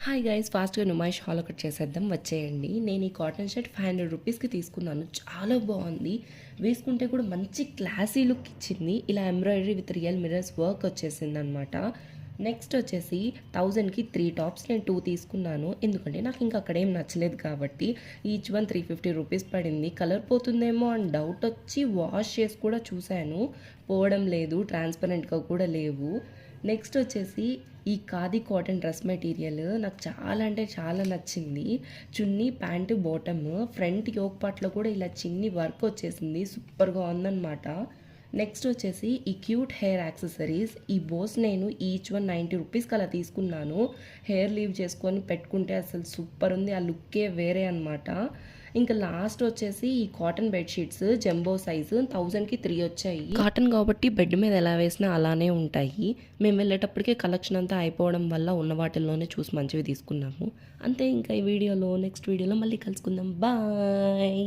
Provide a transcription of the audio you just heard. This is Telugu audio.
హాయ్ గైస్, ఫాస్ట్గా నుమాయిష్ హాల్ ఒకటి చేసేద్దాం, వచ్చేయండి. నేను ఈ కాటన్ షర్ట్ 500 రూపీస్కి తీసుకున్నాను. చాలా బాగుంది, వేసుకుంటే కూడా మంచి క్లాసీ లుక్ ఇచ్చింది. ఇలా embroidery with real mirrors work వచ్చేసింది అనమాట. నెక్స్ట్ వచ్చేసి 1000కి 3 టాప్స్ నేను 2 తీసుకున్నాను, ఎందుకంటే నాకు ఇంకా అక్కడ ఏం నచ్చలేదు కాబట్టి. ఈచ్ వన్ 350 రూపీస్ పడింది. కలర్ పోతుందేమో అని డౌట్ వచ్చి వాష్ చేసి కూడా చూశాను, పోవడం లేదు, ట్రాన్స్పరెంట్గా కూడా లేవు. నెక్స్ట్ వచ్చేసి ఈ ఖాదీ కాటన్ డ్రెస్ మెటీరియల్ నాకు చాలా అంటే చాలా నచ్చింది. చున్నీ, ప్యాంటు, బాటమ్, ఫ్రంట్ యోక్ పార్ట్లో కూడా ఇలా చిన్ని వర్క్ వచ్చేసింది, సూపర్గా ఉందన్నమాట. నెక్స్ట్ వచ్చేసి ఈ క్యూట్ హెయిర్ యాక్సెసరీస్. ఈ బోస్ నేను ఈచ్ వన్ 90 రూపీస్కి అలా తీసుకున్నాను. హెయిర్ లీవ్ చేసుకొని పెట్టుకుంటే అసలు సూపర్ ఉంది, ఆ లుక్కే వేరే అనమాట. ఇంకా లాస్ట్ వచ్చేసి ఈ కాటన్ బెడ్షీట్స్ జంబో సైజు 1000కి 3 వచ్చాయి. కాటన్ కాబట్టి బెడ్ మీద ఎలా వేసినా అలానే ఉంటాయి. మేము వెళ్ళేటప్పటికే కలెక్షన్ అంతా అయిపోవడం వల్ల ఉన్న వాటిల్లోనే చూసి మంచివి తీసుకున్నాము. అంతే, ఇంకా ఈ వీడియోలో నెక్స్ట్ వీడియోలో మళ్ళీ కలుసుకుందాం. బాయ్.